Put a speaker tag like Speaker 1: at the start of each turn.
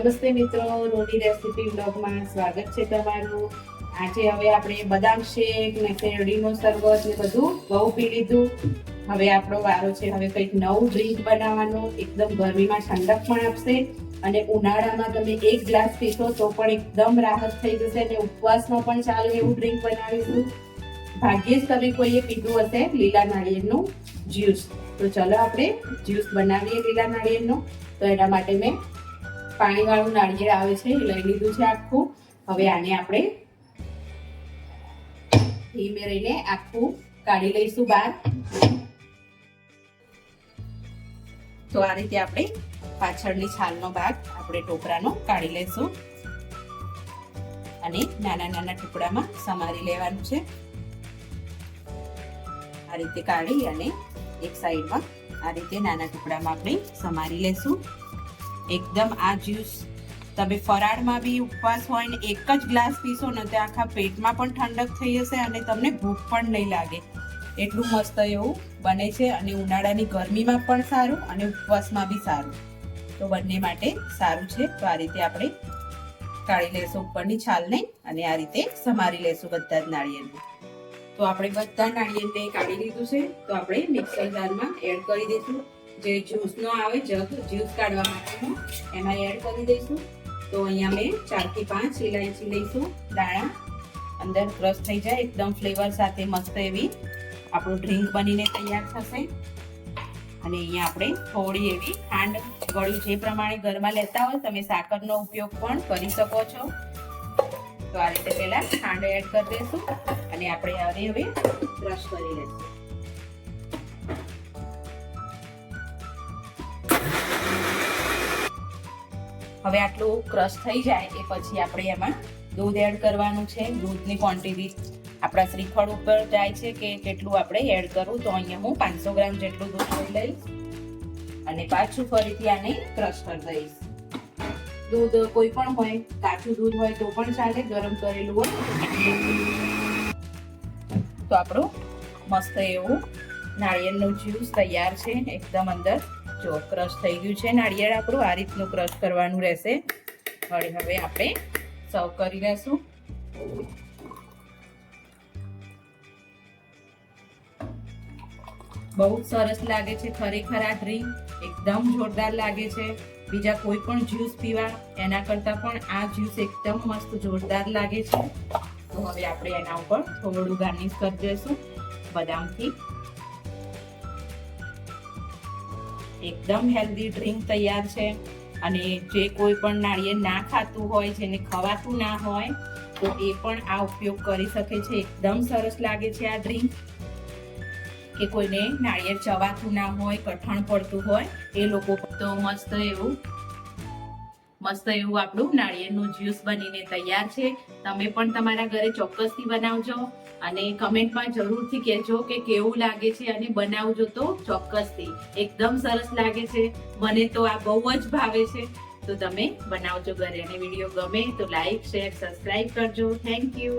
Speaker 1: નમસ્તે મિત્રો, રોની રેસીપી બ્લોગમાં સ્વાગત છે તમારું। આજે હવે આપણે બદામ શેક ને શેરડીનો શરબત ને બધું બહુ પી લીધું। હવે આપણો વારો છે હવે કંઈક નવું ડ્રિંક બનાવવાનો, એકદમ ગરમીમાં ઠંડક પણ આપશે અને ઉનાળામાં તમે એક ગ્લાસ પીશો તો પણ એકદમ રાહત થઈ જશે અને ઉપવાસમાં પણ ચાલે એવું ડ્રિંક બનાવીશું। ભાગ્યે જ તમે કોઈએ પીધું હશે લીલા નાળિયેરનું જ્યુસ। તો ચલો આપણે જ્યુસ બનાવીએ લીલા નાળિયેરનો। તો એના માટે મેં પાણીવાળું નાળિયેર આવે છે લઈ લીધું છે આખું। હવે આને આપણે ધીમે રહીને આખું કાઢી લઈશું બહાર। તો આ રીતે આપણે પાછળની છાલનો ભાગ આપણે ટોપરાનો કાઢી લઈશું અને નાના નાના ટુકડામાં સમારી લેવાનું છે। આ રીતે કાઢી અને એક સાઈડમાં આ રીતે નાના ટુકડામાં આપણે સમારી લેશું। એકદમ આ જ્યુસ તમે ફરાળમાં બી ઉપવાસ હોય ને એક જ ગ્લાસ પીશો ને તો આખા પેટમાં પણ ઠંડક થઈ જશે અને તમને ભૂખ પણ નહીં લાગે। એટલું મસ્ત એવું બને છે અને ઉનાળાની ગરમીમાં પણ સારું અને ઉપવાસમાં બી સારું, તો બંને માટે સારું છે। તો આ રીતે આપણે કાઢી લેશું ઉપરની છાલને અને આ રીતે સમારી લેશું બધા જ નાળિયેરને। તો આપણે બધા નાળિયેરને કાઢી લીધું છે, તો આપણે મિક્સર જારમાં એડ કરી દઈશું। જે જ્યુસનો આવે જગ જ્યુસ કાઢવા માટેનો એમાં એડ કરી દઈશું। તો અહીંયા મેં 4 થી 5 ઇલાયચી લઈશું દાણા, અંદર ક્રશ થઈ જાય એકદમ ફ્લેવર સાથે મસ્ત એવી આપણું ડ્રિંક બનીને તૈયાર થશે। અને અહીંયા આપણે થોડી એવી ખાંડ ગળ્યું જે પ્રમાણે ઘરમાં લેતા હોય તમે સાકરનો ઉપયોગ પણ કરી શકો છો। તો આ રીતે પહેલા ખાંડ એડ કરી દઈશું અને આપણે આને હવે ક્રશ કરી લઈશું। હવે આટલું ક્રશ થઈ જાય એ પછી આપણે એમાં દૂધ એડ કરવાનું છે। દૂધની ક્વોન્ટિટી આપણા શ્રીફળ ઉપર જાય છે કે કેટલું આપણે એડ કરવું। તો અહીંયા હું 500 ગ્રામ જેટલું દૂધ લઈ લઈશ અને પાછું ફરીથી આને ક્રશ કરી દઈશ। દૂધ કોઈ પણ હોય, કાચું દૂધ હોય તો પણ ચાલે, ગરમ કરેલું હોય તો આપણું મસ્ત એવું નાળિયેરનું જ્યુસ તૈયાર છે। એકદમ અંદર જો ક્રશ થઈ ગયું છે નાળિયેર આપણું, આ રીતનું ક્રશ કરવાનું રહેશે। હવે આપણે સર્વ કરી લેશું। બહુ સરસ લાગે છે ખરેખર આ ડ્રિંક, એકદમ જોરદાર લાગે છે। બીજા કોઈ પણ જ્યુસ પીવા એના કરતા પણ આ જ્યુસ એકદમ મસ્ત જોરદાર લાગે છે। તો હવે આપણે એના ઉપર થોડું ગાર્નિશ કરી દઈશું બદામથી। એકદમ હેલ્ધી ડ્રિંક તૈયાર છે અને જે કોઈ પણ નાળિયેર ના ખાતું હોય, જેને ખવાતું ના હોય તો એ પણ આ ઉપયોગ કરી શકે છે। એકદમ સરસ લાગે છે આ ડ્રિંક। કે કોઈને નાળિયેર ચવાતું ના હોય, કઠણ પડતું હોય એ લોકો તો મસ્ત એવું આપણું નાળિયેરનું જ્યુસ બનીને તૈયાર છે। તમે પણ તમારા ઘરે ચોક્કસથી બનાવજો અને કમેન્ટમાં જરૂરથી કહેજો કે કેવું લાગે છે અને બનાવજો તો ચોક્કસથી। એકદમ સરસ લાગે છે, મને તો આ બહુ જ ભાવે છે। તો તમે બનાવજો ઘરે અને વિડીયો ગમે તો લાઈક, શેર, સબસ્ક્રાઇબ કરજો। Thank you.